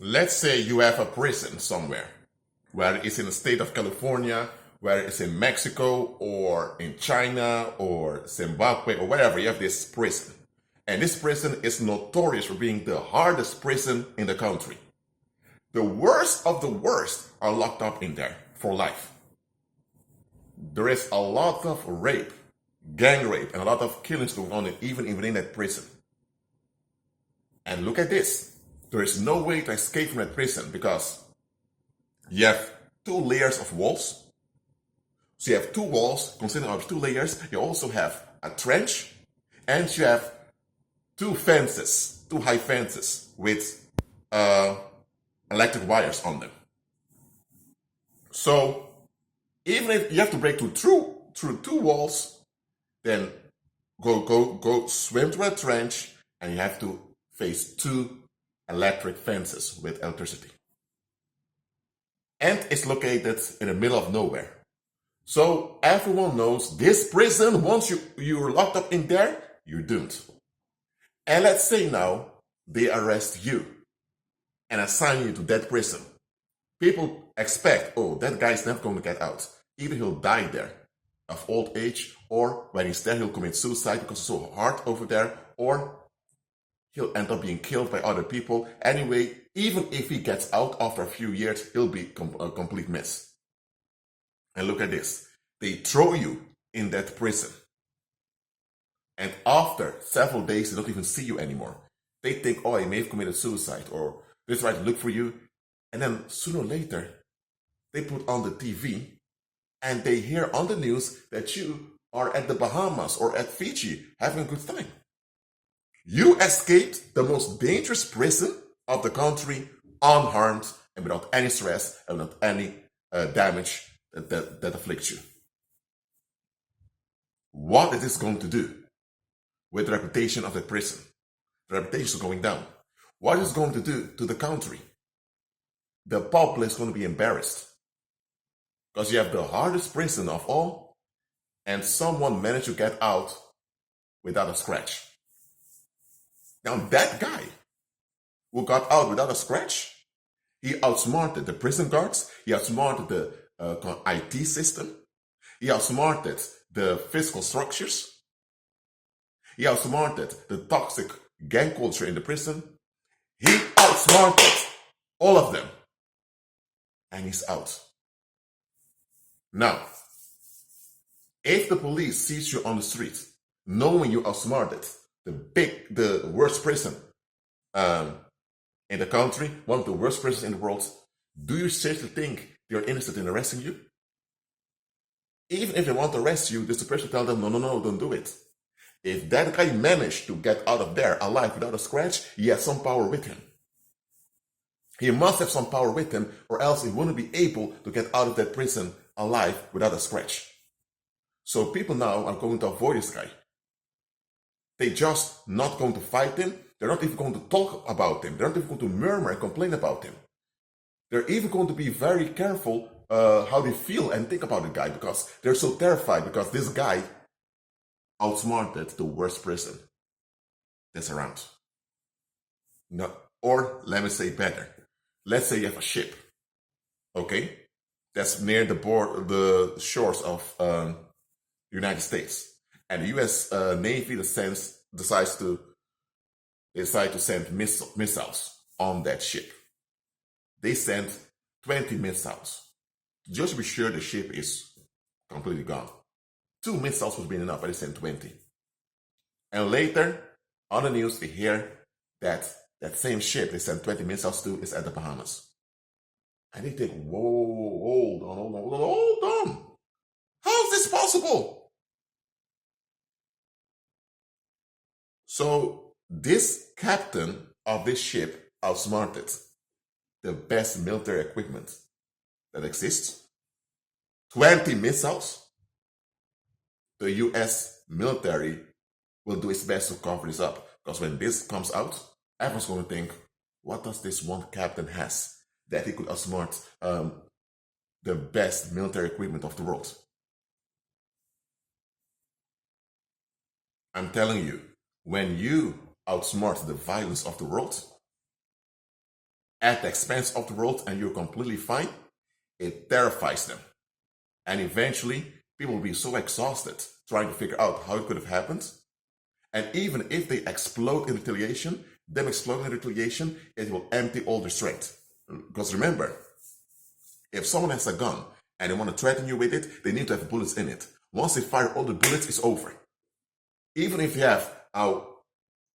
Let's say you have a prison somewhere, whether it's in the state of California, whether it's in Mexico or in China or Zimbabwe or wherever. You have this prison. And this prison is notorious for being the hardest prison in the country. The worst of the worst are locked up in there for life. There is a lot of rape, gang rape, and a lot of killings going on even in that prison. And look at this. There is no way to escape from that prison because you have two layers of walls. So you have two walls consisting of two layers. You also have a trench, and you have two fences, two high fences with electric wires on them. So even if you have to break through two walls, then go swim through a trench, and you have to face two electric fences with electricity. And it's located in the middle of nowhere. So everyone knows this prison, once you're locked up in there, you're doomed. And let's say now they arrest you and assign you to that prison. People expect, oh, that guy's never going to get out. Either he'll die there of old age, or when he's there, he'll commit suicide because it's so hard over there, or he'll end up being killed by other people. Anyway, even if he gets out after a few years, he'll be a complete mess. And look at this. They throw you in that prison. And after several days, they don't even see you anymore. They think, oh, he may have committed suicide, or they try to look for you. And then sooner or later, they put on the TV and they hear on the news that you are at the Bahamas or at Fiji having a good time. You escaped the most dangerous prison of the country unharmed and without any stress and without any damage that afflicts you. What is this going to do with the reputation of the prison? The reputation is going down. What is it going to do to the country? The public is going to be embarrassed because you have the hardest prison of all, and someone managed to get out without a scratch. Now that guy who got out without a scratch, he outsmarted the prison guards, he outsmarted the IT system, he outsmarted the physical structures, he outsmarted the toxic gang culture in the prison, he outsmarted all of them, and he's out. Now, if the police sees you on the street, knowing you outsmarted the worst prison in the country, one of the worst prisons in the world, do you seriously think they're interested in arresting you? Even if they want to arrest you, the superior tell them, no, don't do it. If that guy managed to get out of there alive without a scratch, he has some power with him. He must have some power with him, or else he wouldn't be able to get out of that prison alive without a scratch. So people now are going to avoid this guy. They're just not going to fight him. They're not even going to talk about him. They're not even going to murmur and complain about him. They're even going to be very careful how they feel and think about the guy, because they're so terrified because this guy outsmarted the worst prison that's around. No, or let me say better. Let's say you have a ship, okay, that's near the shores of the United States, and the U.S. Navy decides to send missiles on that ship. They send 20 missiles. Just to be sure the ship is completely gone. 2 missiles would have been enough, but they sent 20. And later, on the news, we hear that that same ship they sent 20 missiles to is at the Bahamas. And they think, whoa, hold on. How is this possible? So this captain of this ship outsmarted the best military equipment that exists. 20 missiles. The US military will do its best to cover this up, because when this comes out, everyone's going to think, what does this one captain has that he could outsmart the best military equipment of the world? I'm telling you, when you outsmart the violence of the world, at the expense of the world and you're completely fine, it terrifies them. And eventually, people will be so exhausted trying to figure out how it could have happened. And even if they explode in retaliation, them exploding in retaliation, it will empty all their strength. Because remember, if someone has a gun and they want to threaten you with it, they need to have bullets in it. Once they fire all the bullets, it's over. Even if you have a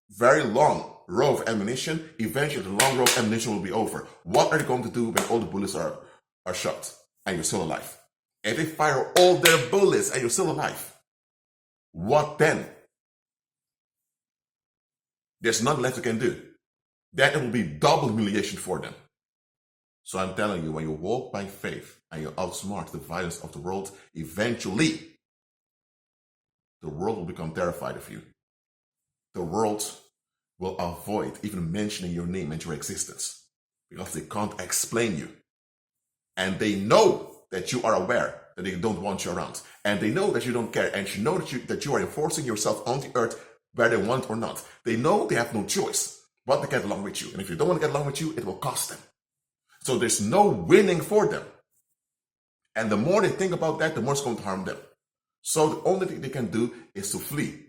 very long row of ammunition, eventually the long row of ammunition will be over. What are they going to do when all the bullets are shot and you're still alive? If they fire all their bullets and you're still alive, what then? There's nothing left you can do. Then it will be double humiliation for them. So I'm telling you, when you walk by faith and you outsmart the violence of the world, eventually the world will become terrified of you. The world will avoid even mentioning your name and your existence because they can't explain you. And they know that you are aware that they don't want you around. And they know that you don't care. And you know that you are enforcing yourself on the earth whether they want or not. They know they have no choice but to get along with you. And if you don't want to get along with you, it will cost them. So there's no winning for them. And the more they think about that, the more it's going to harm them. So the only thing they can do is to flee,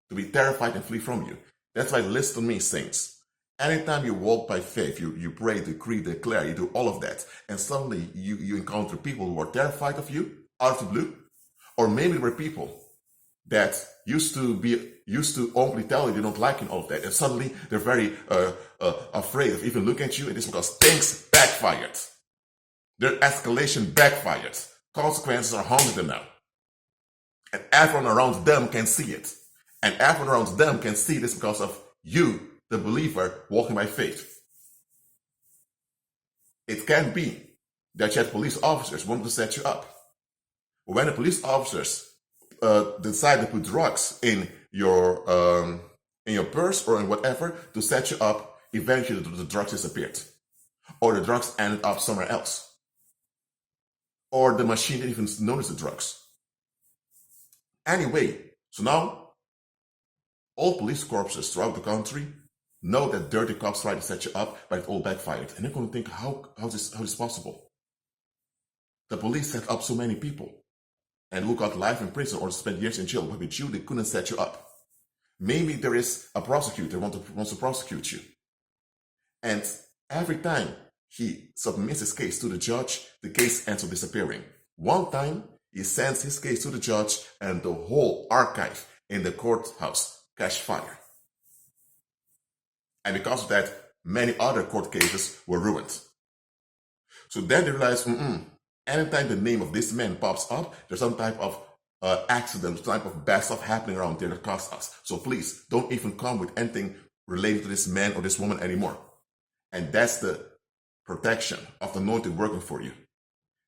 to be terrified and flee from you. That's why listen to me, saints. Anytime you walk by faith, you pray, decree, declare, you do all of that, and suddenly you encounter people who are terrified of you, out of the blue, or maybe there were people that used to openly tell you they don't like you and all of that, and suddenly they're very afraid of even looking at you, and it's because things backfired. Their escalation backfired. Consequences are haunting them now. And everyone around them can see it. And everyone around them can see this because of you, the believer, walking by faith. It can be that you had police officers wanting to set you up. When the police officers decide to put drugs in your purse or in whatever to set you up, eventually the drugs disappeared. Or the drugs ended up somewhere else. Or the machine didn't even notice the drugs. Anyway, so now all police corpses throughout the country know that dirty cops tried to set you up, but it all backfired. And they're going to think, how is this possible? The police set up so many people and who got life in prison or spent years in jail, but with you, they couldn't set you up. Maybe there is a prosecutor who wants to prosecute you. And every time he submits his case to the judge, the case ends up disappearing. One time, he sends his case to the judge and the whole archive in the courthouse catch fire. And because of that, many other court cases were ruined. So then they realized, anytime the name of this man pops up, there's some type of accident, some type of bad stuff happening around there that costs us. So please, don't even come with anything related to this man or this woman anymore. And that's the protection of the anointing working for you.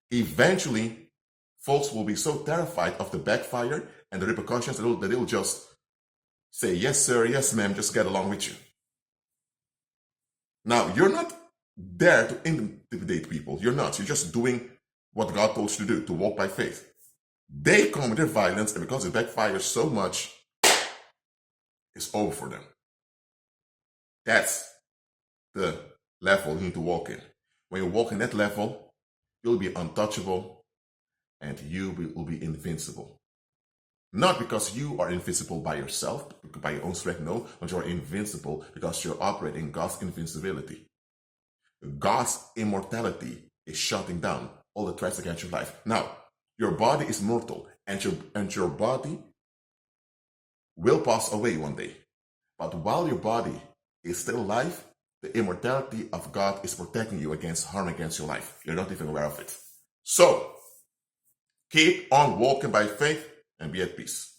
Eventually, folks will be so terrified of the backfire and the repercussions that they'll just say, yes, sir, yes, ma'am, just get along with you. Now, you're not there to intimidate people. You're not. You're just doing what God told you to do, to walk by faith. They come with their violence, and because it backfires so much, it's over for them. That's the level you need to walk in. When you walk in that level, you'll be untouchable and you will be invincible. Not because you are invincible by yourself, by your own strength, no, but you are invincible because you're operating God's invincibility. God's immortality is shutting down all the threats against your life. Now, your body is mortal, and your body will pass away one day. But while your body is still alive, the immortality of God is protecting you against harm against your life. You're not even aware of it. So, keep on walking by faith and be at peace.